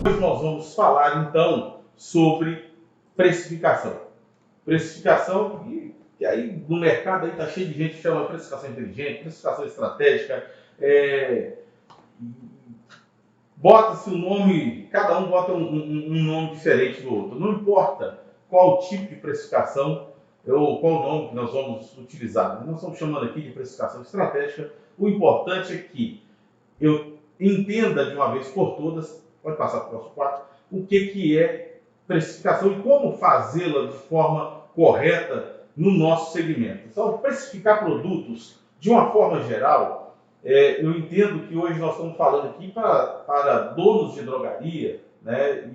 Hoje nós vamos falar então sobre precificação. Precificação, e aí no mercado está cheio de gente que chama precificação inteligente, precificação estratégica, bota-se o nome, cada um bota um nome diferente do outro. Não importa qual tipo de precificação ou qual nome que nós vamos utilizar. Nós estamos chamando aqui de precificação estratégica. O importante é que eu entenda de uma vez por todas, pode passar para o próximo quadro, o que é precificação e como fazê-la de forma correta no nosso segmento. Então, precificar produtos de uma forma geral, eu entendo que hoje nós estamos falando aqui para donos de drogaria, né?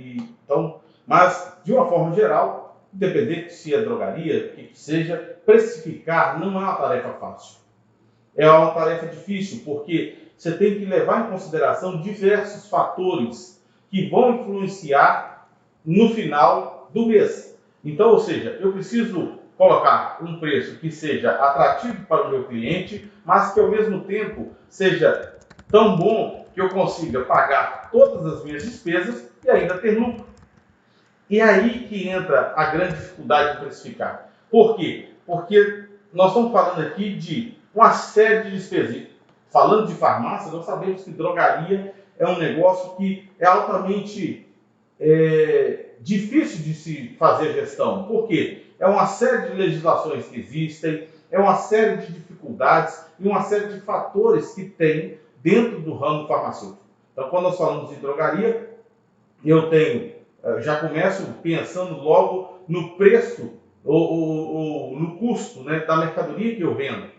Mas de uma forma geral, independente se é drogaria, o que seja, precificar não é uma tarefa fácil. É uma tarefa difícil, porque você tem que levar em consideração diversos fatores que vão influenciar no final do mês. Então, ou seja, eu preciso colocar um preço que seja atrativo para o meu cliente, mas que ao mesmo tempo seja tão bom que eu consiga pagar todas as minhas despesas e ainda ter lucro. E é aí que entra a grande dificuldade de precificar. Por quê? Porque nós estamos falando aqui de uma série de despesas. Falando de farmácia, nós sabemos que drogaria é um negócio que é altamente difícil de se fazer gestão. Por quê? É uma série de legislações que existem, é uma série de dificuldades e uma série de fatores que tem dentro do ramo farmacêutico. Então, quando nós falamos de drogaria, já começo pensando logo no preço ou no custo, né, da mercadoria que eu vendo.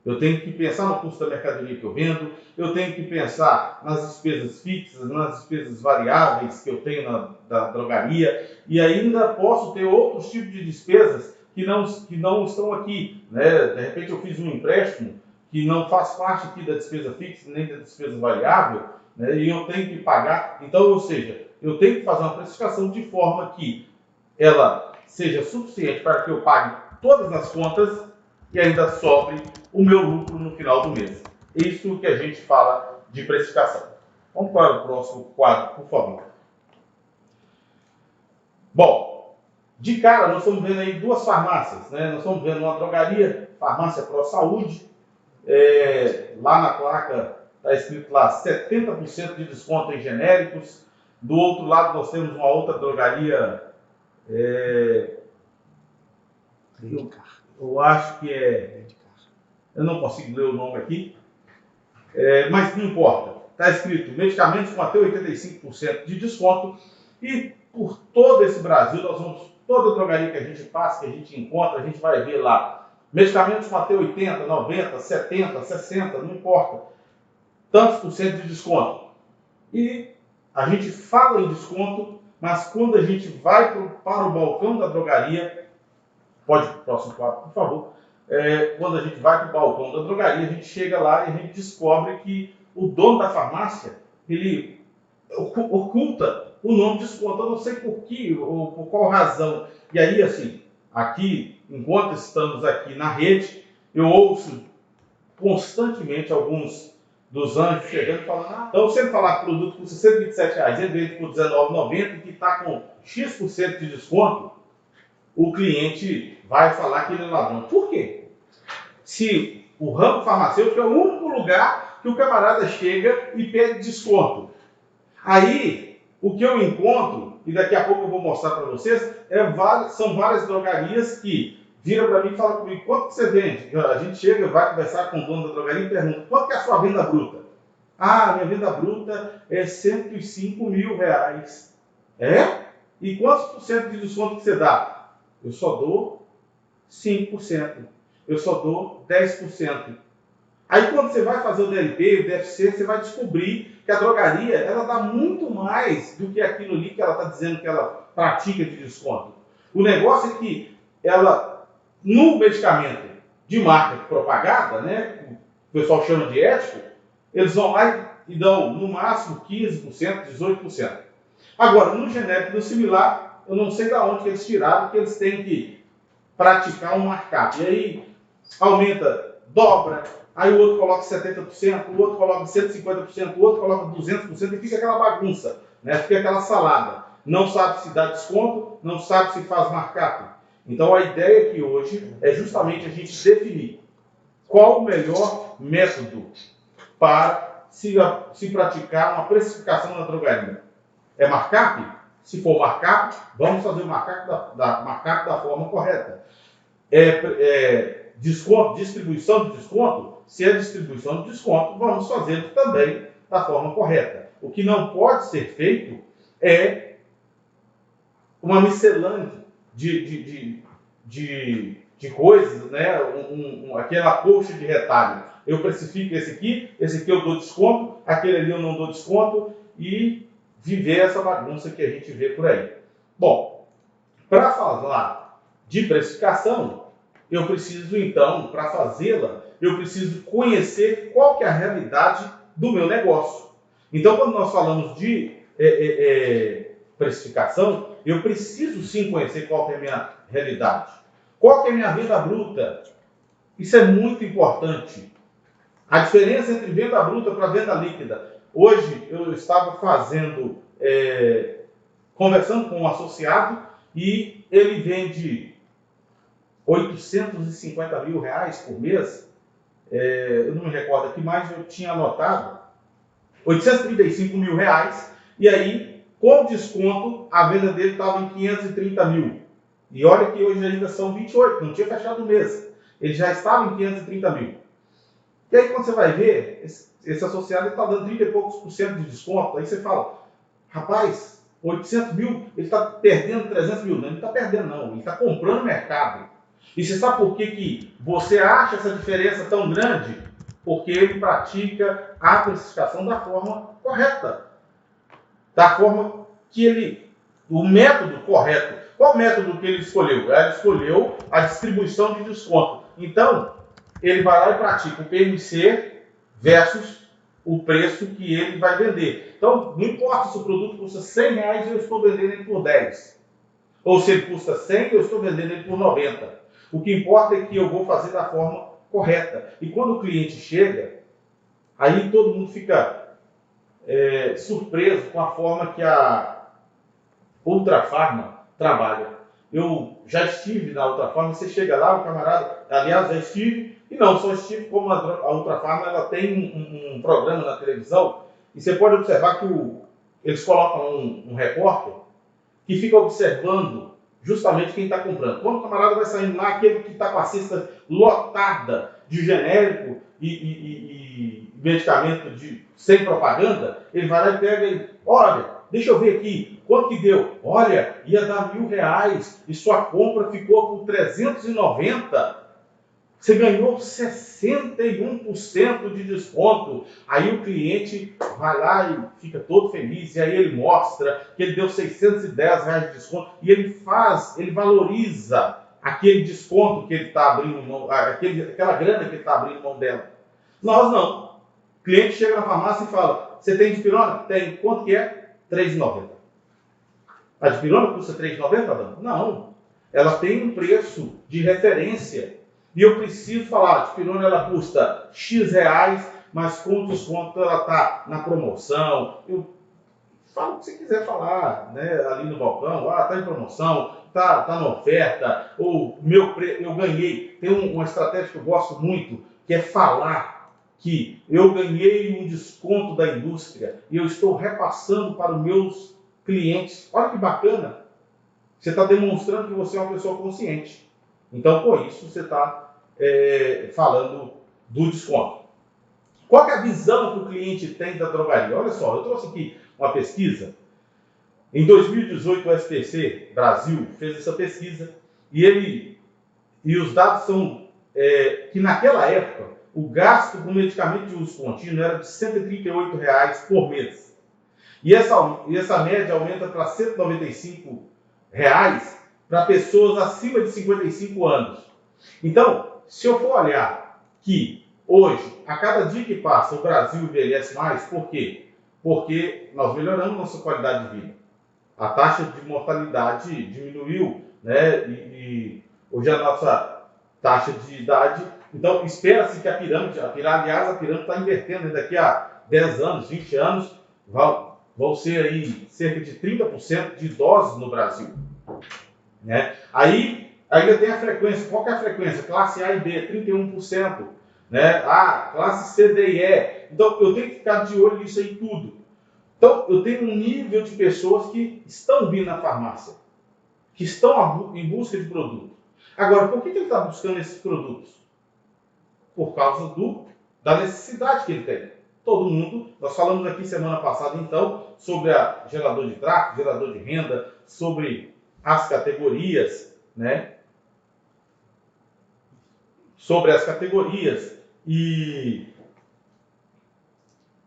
Eu tenho que pensar no custo da mercadoria que eu vendo, eu tenho que pensar nas despesas fixas, nas despesas variáveis que eu tenho da drogaria, e ainda posso ter outros tipos de despesas que não estão aqui, né? De repente eu fiz um empréstimo que não faz parte aqui da despesa fixa, nem da despesa variável, né? E eu tenho que pagar. Então, ou seja, eu tenho que fazer uma precificação de forma que ela seja suficiente para que eu pague todas as contas e ainda sobre o meu lucro no final do mês. Isso que a gente fala de precificação. Vamos para o próximo quadro, por favor. Bom, de cara nós estamos vendo aí duas farmácias, né? Nós estamos vendo uma drogaria, Farmácia Pro Saúde, lá na placa está escrito lá 70% de desconto em genéricos. Do outro lado nós temos uma outra drogaria, eu acho que eu não consigo ler o nome aqui, mas não importa. Está escrito medicamentos com até 85% de desconto e por todo esse Brasil, toda drogaria que a gente passa, que a gente encontra, a gente vai ver lá medicamentos com até 80, 90, 70, 60, não importa, tantos por cento de desconto. E a gente fala em desconto, mas quando a gente vai para o balcão da drogaria, pode ir para o próximo quadro, por favor. Quando a gente vai para o balcão da drogaria, a gente chega lá e a gente descobre que o dono da farmácia, ele oculta o nome de desconto. Eu não sei por que ou por qual razão. E aí, assim, aqui, enquanto estamos aqui na rede, eu ouço constantemente alguns dos anjos chegando e falando, então se ele falar que o produto custa R$ 127, ele vende por R$19,90 e que está com X% de desconto, o cliente vai falar que ele é ladrão. Por quê? Se o ramo farmacêutico é o único lugar que o camarada chega e pede desconto. Aí, o que eu encontro, e daqui a pouco eu vou mostrar para vocês, são várias drogarias que viram para mim e falam comigo, quanto que você vende? A gente chega, vai conversar com o dono da drogaria e pergunta, quanto que é a sua venda bruta? Ah, minha venda bruta é R$105 mil. E quantos por cento de desconto que você dá? Eu só dou 5%. Eu só dou 10%. Aí quando você vai fazer o DLP, o DFC, você vai descobrir que a drogaria, ela dá muito mais do que aquilo ali que ela está dizendo que ela pratica de desconto. O negócio é que ela, no medicamento de marca propagada, né, o pessoal chama de ético, eles vão lá e dão no máximo 15%, 18%. Agora, no genérico e no similar, eu não sei de onde que eles tiraram, que eles têm que praticar um markup. E aí aumenta, dobra, aí o outro coloca 70%, o outro coloca 150%, o outro coloca 200% e fica aquela bagunça. né? Fica aquela salada. Não sabe se dá desconto, não sabe se faz markup. Então a ideia aqui hoje é justamente a gente definir qual o melhor método para se praticar uma precificação na drogaria. É markup? Se for markup, vamos fazer o markup markup da forma correta. Desconto, distribuição de desconto? Se é distribuição de desconto, vamos fazer também da forma correta. O que não pode ser feito é uma miscelânea de coisas, né? Aquela colcha de retalho. Eu precifico esse aqui eu dou desconto, aquele ali eu não dou desconto, e viver essa bagunça que a gente vê por aí. Bom, para falar de precificação, eu preciso então, para fazê-la, eu preciso conhecer qual que é a realidade do meu negócio. Então, quando nós falamos de precificação, eu preciso sim conhecer qual que é a minha realidade. Qual que é a minha venda bruta? Isso é muito importante. A diferença entre venda bruta para venda líquida. Hoje eu estava conversando com um associado e ele vende 850 mil reais por mês. Eu não me recordo aqui, mas eu tinha anotado 835 mil reais. E aí, com desconto, a venda dele estava em 530 mil. E olha que hoje ainda são 28, não tinha fechado o mês. Ele já estava em 530 mil. E aí, quando você vai ver, esse associado está dando 30 e poucos % de desconto. Aí você fala, rapaz, 800 mil, ele está perdendo 300 mil. Não, ele não está perdendo, não. Ele está comprando mercado. E você sabe por que você acha essa diferença tão grande? Porque ele pratica a precificação da forma correta. Da forma que o método correto. Qual método que ele escolheu? Ele escolheu a distribuição de desconto. Então, ele vai lá e pratica o PMC versus o preço que ele vai vender. Então, não importa se o produto custa 100 reais e eu estou vendendo ele por 10. Ou se ele custa 100 e eu estou vendendo ele por 90. O que importa é que eu vou fazer da forma correta. E quando o cliente chega, aí todo mundo fica surpreso com a forma que a Ultrafarma trabalha. Eu já estive na Ultrafarma, você chega lá, o camarada, aliás, já estive, e não só estive, como a Ultrafarma, ela tem um programa na televisão, e você pode observar que eles colocam um repórter que fica observando justamente quem está comprando. Quando o camarada vai saindo lá, aquele que está com a cesta lotada de genérico e medicamento sem propaganda, ele vai lá e pega e, olha, deixa eu ver aqui, quanto que deu? Olha, ia dar R$1.000 e sua compra ficou por 390. Você ganhou 61% de desconto. Aí o cliente vai lá e fica todo feliz, e aí ele mostra que ele deu R$610 de desconto, e ele valoriza aquele desconto que ele está abrindo mão, aquela grana que ele está abrindo mão dela. Nós não. O cliente chega na farmácia e fala, você tem dipirona? Tem. Quanto que é? R$3,90. A dipirona custa R$3,90, Adão? Não. Ela tem um preço de referência. E eu preciso falar, a dipirona ela custa X reais, mas com desconto ela está na promoção. Eu falo o que você quiser falar, né, ali no balcão, está em promoção, está na oferta, ou eu ganhei. Tem uma estratégia que eu gosto muito, que é falar que eu ganhei um desconto da indústria e eu estou repassando para os meus clientes. Olha que bacana. Você está demonstrando que você é uma pessoa consciente. Então, com isso, você está falando do desconto. Qual que é a visão que o cliente tem da drogaria? Olha só, eu trouxe aqui uma pesquisa. Em 2018, o SPC Brasil fez essa pesquisa e os dados são que naquela época o gasto com medicamento de uso contínuo era de R$138 por mês. E essa média aumenta para R$195 para pessoas acima de 55 anos. Então, se eu for olhar que hoje, a cada dia que passa, o Brasil envelhece mais, por quê? Porque nós melhoramos nossa qualidade de vida. A taxa de mortalidade diminuiu, né? E hoje a nossa taxa de idade... Então, espera-se que aliás, a pirâmide está invertendo, daqui a 10 anos, 20 anos, vão ser aí cerca de 30% de idosos no Brasil, né? Aí ainda tem a frequência. Qual que é a frequência? Classe A e B, 31%, né? A classe C, D e E. Então eu tenho que ficar de olho nisso aí tudo. Então eu tenho um nível de pessoas que estão vindo na farmácia, que estão em busca de produto. Agora, por que ele está buscando esses produtos? Por causa da necessidade que ele tem. Todo mundo, nós falamos aqui semana passada, então, sobre a gerador de tráfego, gerador de renda, sobre as categorias, né? Sobre as categorias e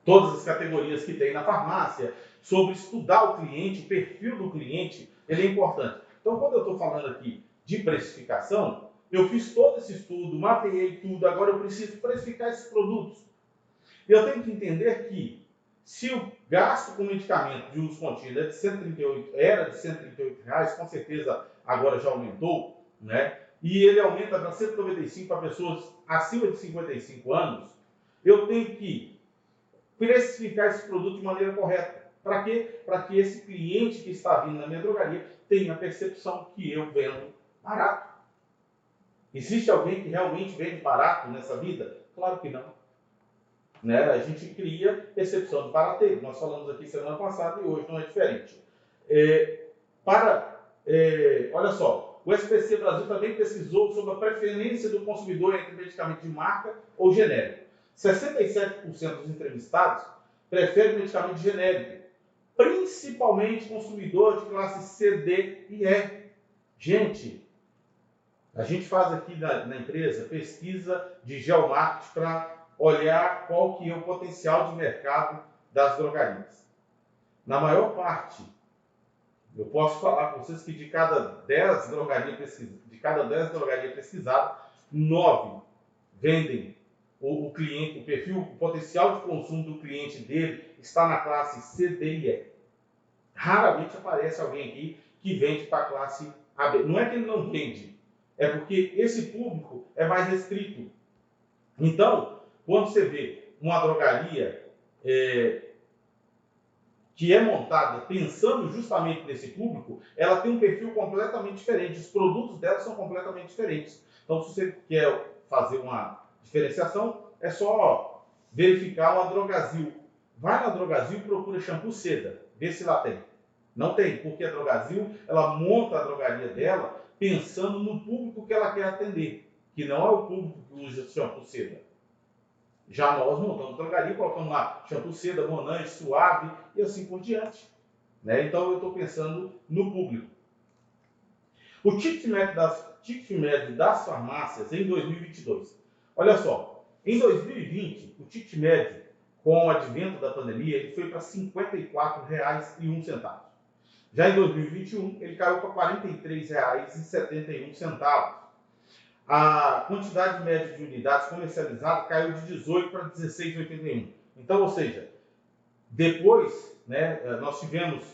todas as categorias que tem na farmácia, sobre estudar o cliente, o perfil do cliente, ele é importante. Então, quando eu estou falando aqui de precificação, eu fiz todo esse estudo, mapeei tudo, agora eu preciso precificar esses produtos. E eu tenho que entender que se o gasto com medicamento de uso contínuo era de 138 reais, com certeza agora já aumentou, né? E ele aumenta para 195 para pessoas acima de 55 anos, eu tenho que precificar esse produto de maneira correta. Para quê? Para que esse cliente que está vindo na minha drogaria tenha a percepção que eu vendo barato. Existe alguém que realmente vende barato nessa vida? Claro que não. Né? A gente cria percepção de barateiro. Nós falamos aqui semana passada e hoje não é diferente. Olha só, o SPC Brasil também pesquisou sobre a preferência do consumidor entre medicamento de marca ou genérico. 67% dos entrevistados preferem medicamento genérico, principalmente consumidor de classe C, D e E. Gente, a gente faz aqui na empresa pesquisa de geomarketing para olhar qual que é o potencial de mercado das drogarias. Na maior parte, eu posso falar para vocês que de cada 10 drogarias pesquisadas, 9 vendem o cliente, o perfil, o potencial de consumo do cliente dele está na classe C, D e E. Raramente aparece alguém aqui que vende para a classe AB. Não é que ele não vende, é porque esse público é mais restrito. Então, quando você vê uma drogaria que é montada pensando justamente nesse público, ela tem um perfil completamente diferente. Os produtos dela são completamente diferentes. Então, se você quer fazer uma diferenciação, é só verificar uma Drogazil. Vai na Drogazil e procura shampoo seda. Vê se lá tem. Não tem, porque a Drogazil, ela monta a drogaria dela pensando no público que ela quer atender, que não é o público que usa shampoo seda. Já nós montamos drogaria, colocamos lá shampoo seda, Monange, Suave e assim por diante. Né? Então eu estou pensando no público. O ticket médio das farmácias em 2022. Olha só, em 2020, o ticket médio, com o advento da pandemia, ele foi para R$ 54,01. Já em 2021, ele caiu para R$ 43,71. A quantidade média de unidades comercializadas caiu de 18 para 16,81. Então, ou seja, depois, né, nós tivemos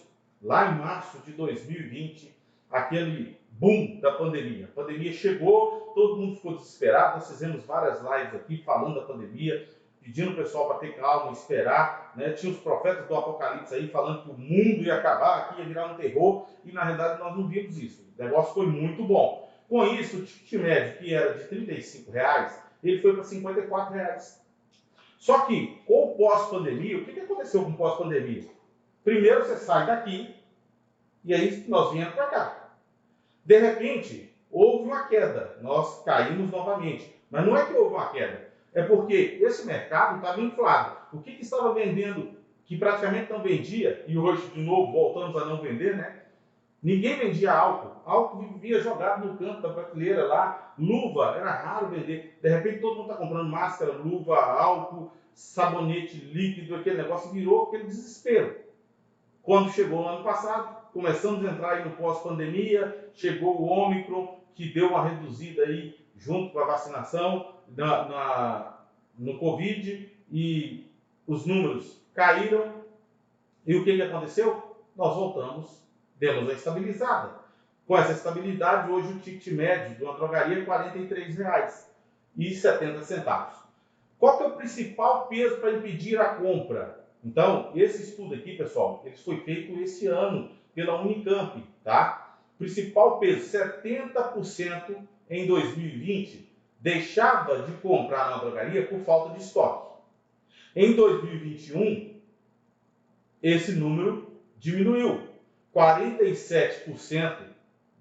lá em março de 2020 aquele boom da pandemia. A pandemia chegou, todo mundo ficou desesperado. Nós fizemos várias lives aqui falando da pandemia, pedindo o pessoal para ter calma, esperar. Né? Tinha os profetas do Apocalipse aí falando que o mundo ia acabar, que ia virar um terror, e na realidade nós não vimos isso. O negócio foi muito bom. Com isso, o ticket médio, que era de R$ 35,00, ele foi para R$ 54,00. Só que, com o pós-pandemia, o que aconteceu com o pós-pandemia? Primeiro você sai daqui, e aí nós viemos para cá. De repente, houve uma queda, nós caímos novamente. Mas não é que houve uma queda, é porque esse mercado estava inflado. O que estava vendendo, que praticamente não vendia, e hoje, de novo, voltamos a não vender, né? Ninguém vendia álcool. Álcool vivia jogado no canto da prateleira lá. Luva, era raro vender. De repente todo mundo está comprando máscara, luva, álcool, sabonete líquido, aquele negócio virou aquele desespero. Quando chegou o ano passado, começamos a entrar aí no pós-pandemia, chegou o Ômicron, que deu uma reduzida aí junto com a vacinação no Covid, e os números caíram. E o que aconteceu? Nós voltamos, demos a estabilizada. Com essa estabilidade, hoje o ticket médio de uma drogaria é R$ 43,70. Qual que é o principal peso para impedir a compra? Então, esse estudo aqui, pessoal, ele foi feito esse ano pela Unicamp, tá? Principal peso, 70% em 2020 deixava de comprar na drogaria por falta de estoque. Em 2021, esse número diminuiu. 47%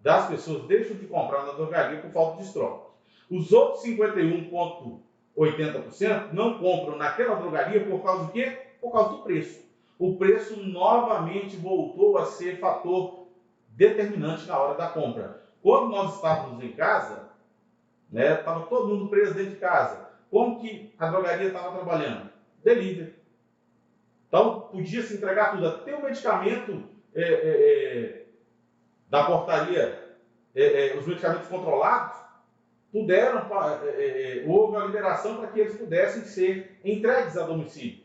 das pessoas deixam de comprar na drogaria por falta de estoque. Os outros 51,80% não compram naquela drogaria por causa do quê? Por causa do preço. O preço novamente voltou a ser fator determinante na hora da compra. Quando nós estávamos em casa, né, estava todo mundo preso dentro de casa. Como que a drogaria estava trabalhando? Delivery. Então, podia se entregar tudo. Até o medicamento da portaria, os medicamentos controlados, houve a liberação para que eles pudessem ser entregues a domicílio.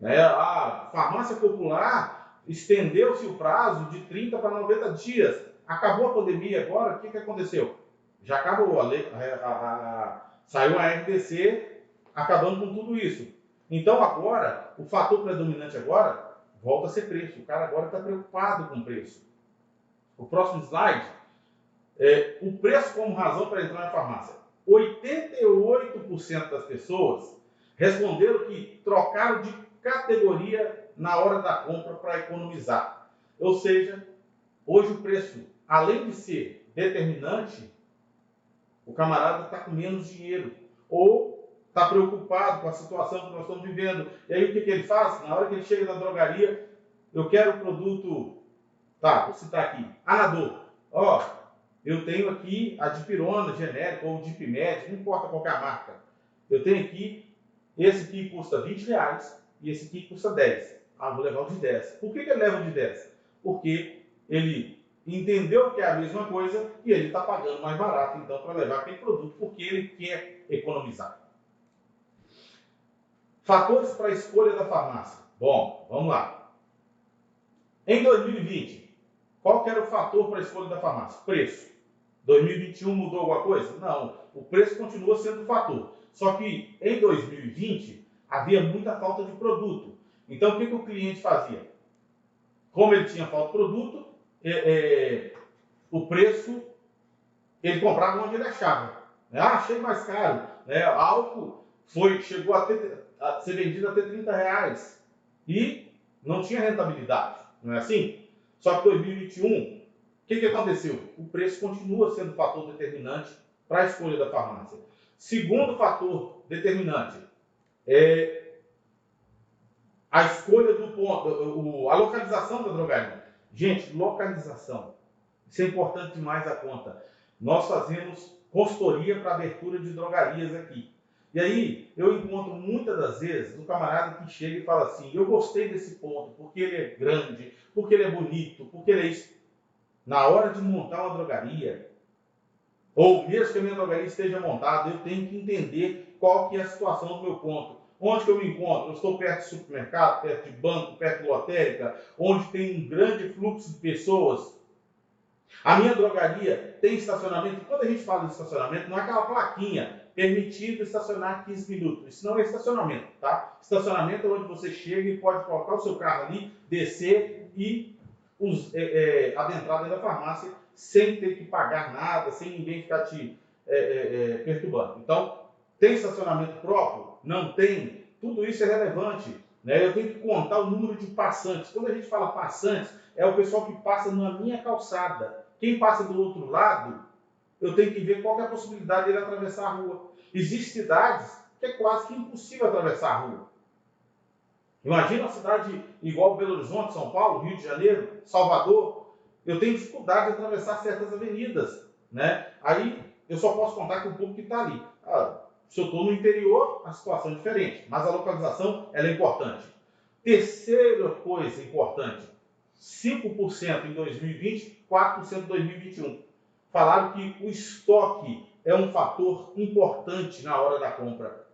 Né? A farmácia popular estendeu-se o prazo de 30 para 90 dias. Acabou a pandemia agora, o que aconteceu? Já acabou, saiu a RDC acabando com tudo isso. Então agora, o fator predominante agora volta a ser preço. O cara agora está preocupado com o preço. O próximo slide o preço como razão para entrar na farmácia. 88% das pessoas responderam que trocaram de categoria na hora da compra para economizar. Ou seja, hoje o preço, além de ser determinante, o camarada está com menos dinheiro ou está preocupado com a situação que nós estamos vivendo. E aí o que ele faz? Na hora que ele chega na drogaria, eu quero o produto, tá, vou citar aqui, Anador. Eu tenho aqui a dipirona genérica ou Dipmed, não importa qual é a marca. Eu tenho aqui, esse aqui custa R$20 e esse aqui custa 10. Vou levar o de 10. Por que ele leva o de 10? Porque ele entendeu que é a mesma coisa e ele está pagando mais barato, então, para levar aquele produto, porque ele quer economizar. Fatores para a escolha da farmácia. Bom, vamos lá. Em 2020, qual que era o fator para a escolha da farmácia? Preço. 2021 mudou alguma coisa? Não, o preço continua sendo o fator. Só que em 2020 havia muita falta de produto. Então o que o cliente fazia? Como ele tinha falta de produto, o preço ele comprava onde ele achava. Achei mais caro. Álcool chegou a ser vendido até R$30 e não tinha rentabilidade. Não é assim? Só que 2021 o que aconteceu? O preço continua sendo um fator determinante para a escolha da farmácia. Segundo fator determinante é a escolha do ponto, a localização da drogaria. Gente, localização. Isso é importante demais a conta. Nós fazemos consultoria para abertura de drogarias aqui. E aí, eu encontro muitas das vezes um camarada que chega e fala assim, eu gostei desse ponto, porque ele é grande, porque ele é bonito, porque ele é isso. Na hora de montar uma drogaria, ou mesmo que a minha drogaria esteja montada, eu tenho que entender qual que é a situação do meu ponto. Onde que eu me encontro? Eu estou perto de supermercado, perto de banco, perto de lotérica, onde tem um grande fluxo de pessoas. A minha drogaria tem estacionamento. Quando a gente fala de estacionamento, não é aquela plaquinha, permitido estacionar 15 minutos. Isso não é estacionamento, tá? Estacionamento é onde você chega e pode colocar o seu carro ali, descer e adentrar dentro da farmácia sem ter que pagar nada, sem ninguém ficar te perturbando. Então, tem estacionamento próprio? Não tem? Tudo isso é relevante. Né? Eu tenho que contar o número de passantes. Quando a gente fala passantes, é o pessoal que passa na minha calçada. Quem passa do outro lado, eu tenho que ver qual que é a possibilidade dele atravessar a rua. Existem cidades que é quase que impossível atravessar a rua. Imagina uma cidade igual Belo Horizonte, São Paulo, Rio de Janeiro, Salvador. Eu tenho dificuldade de atravessar certas avenidas. Né? Aí eu só posso contar com o público que está ali. Se eu estou no interior, a situação é diferente. Mas a localização ela é importante. Terceira coisa importante. 5% em 2020, 4% em 2021. Falaram que o estoque é um fator importante na hora da compra.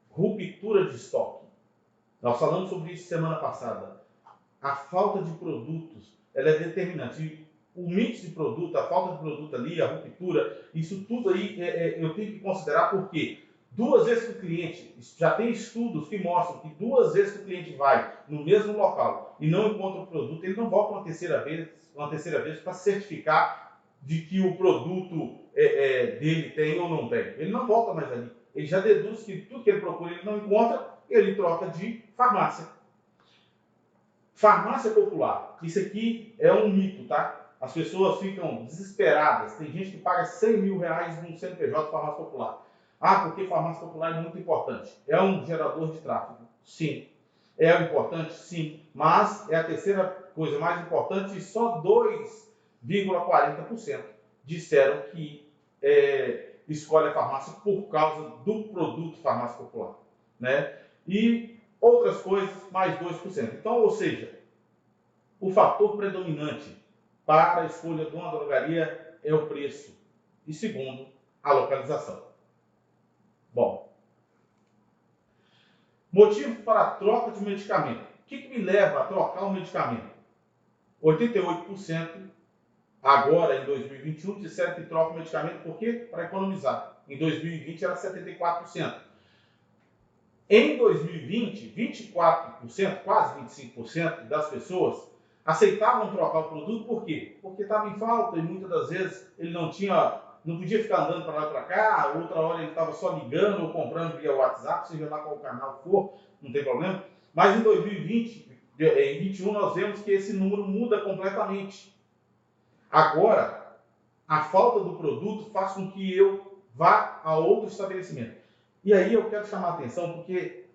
Ruptura de estoque. Nós falamos sobre isso semana passada. A falta de produtos ela é determinante. E o mix de produto, a falta de produto ali, a ruptura, isso tudo aí eu tenho que considerar porque duas vezes que o cliente, já tem estudos que mostram que duas vezes que o cliente vai no mesmo local e não encontra o produto, ele não volta uma terceira vez para certificar de que o produto dele tem ou não tem. Ele não volta mais ali. Ele já deduz que tudo que ele procura ele não encontra, ele troca de farmácia. Farmácia popular. Isso aqui é um mito, tá? As pessoas ficam desesperadas. Tem gente que paga 100 mil reais num CNPJ de farmácia popular. Ah, porque farmácia popular é muito importante. É um gerador de tráfego? Sim. É importante? Sim. Mas é a terceira coisa mais importante e só 2,40% disseram que escolhe a farmácia por causa do produto farmácia popular, né? E outras coisas, mais 2%. Então, ou seja, o fator predominante para a escolha de uma drogaria é o preço. E segundo, a localização. Bom, motivo para a troca de medicamento. O que me leva a trocar o medicamento? 88% agora em 2021 disseram que troca o medicamento por quê? Para economizar. Em 2020 era 74%. Em 2020, 24%, quase 25% das pessoas aceitavam trocar o produto, por quê? Porque estava em falta e muitas das vezes ele não podia ficar andando para lá e para cá, outra hora ele estava só ligando ou comprando via WhatsApp, seja lá qual canal for, não tem problema. Mas em 2020, em 2021, nós vemos que esse número muda completamente. Agora, a falta do produto faz com que eu vá a outro estabelecimento. E aí eu quero chamar a atenção porque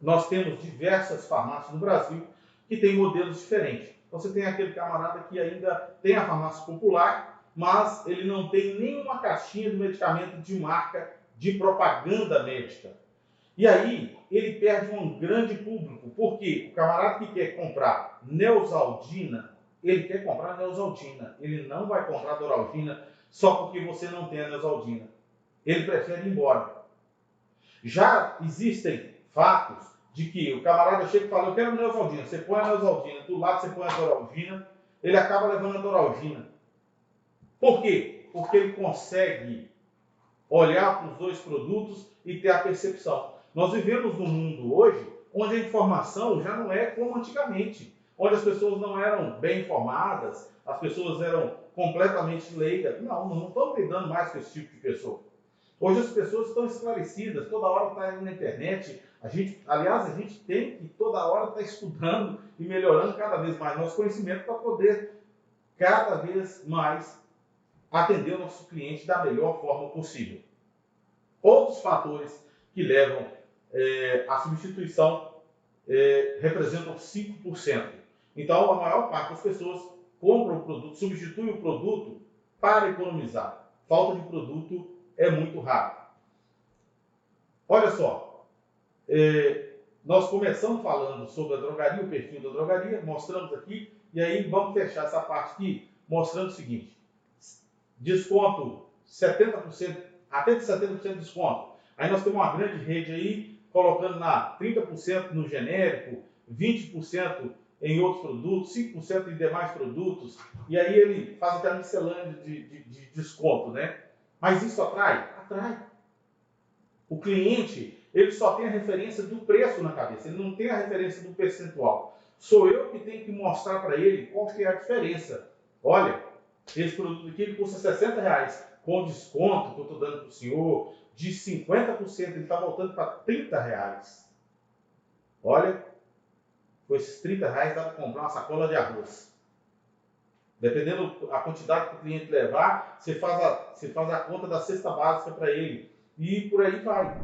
nós temos diversas farmácias no Brasil que têm modelos diferentes. Você tem aquele camarada que ainda tem a farmácia popular, mas ele não tem nenhuma caixinha de medicamento de marca de propaganda médica. E aí ele perde um grande público, porque o camarada que quer comprar Neosaldina, ele quer comprar Neosaldina. Ele não vai comprar Doralgina só porque você não tem a Neosaldina. Ele prefere ir embora. Já existem fatos de que o camarada chega e fala, eu quero Neosaldina. Você põe a Neosaldina, do lado você põe a Doralgina, ele acaba levando a Doralgina. Por quê? Porque ele consegue olhar para os dois produtos e ter a percepção. Nós vivemos num mundo hoje onde a informação já não é como antigamente, onde as pessoas não eram bem informadas, as pessoas eram completamente leigas. Não estamos lidando mais com esse tipo de pessoa. Hoje as pessoas estão esclarecidas, toda hora está indo na internet. A gente tem que toda hora estar estudando e melhorando cada vez mais nosso conhecimento para poder cada vez mais atender o nosso cliente da melhor forma possível. Outros fatores que levam à substituição representam 5%. Então, a maior parte das pessoas compram o produto, substitui o produto para economizar. Falta de produto é muito raro. Olha só, nós começamos falando sobre a drogaria, o perfil da drogaria, mostramos aqui, e aí vamos fechar essa parte aqui mostrando o seguinte: desconto 70%, até de 70% de desconto. Aí nós temos uma grande rede aí, colocando lá 30% no genérico, 20% em outros produtos, 5% em demais produtos, e aí ele faz aquela miscelânea de desconto, né? Mas isso atrai? Atrai. O cliente, ele só tem a referência do preço na cabeça, ele não tem a referência do percentual. Sou eu que tenho que mostrar para ele qual que é a diferença. Olha, esse produto aqui ele custa 60 reais, com desconto que eu estou dando para o senhor, de 50%, ele está voltando para 30 reais. Olha, com esses 30 reais dá para comprar uma sacola de arroz. Dependendo da quantidade que o cliente levar, você faz a conta da cesta básica para ele. E por aí vai.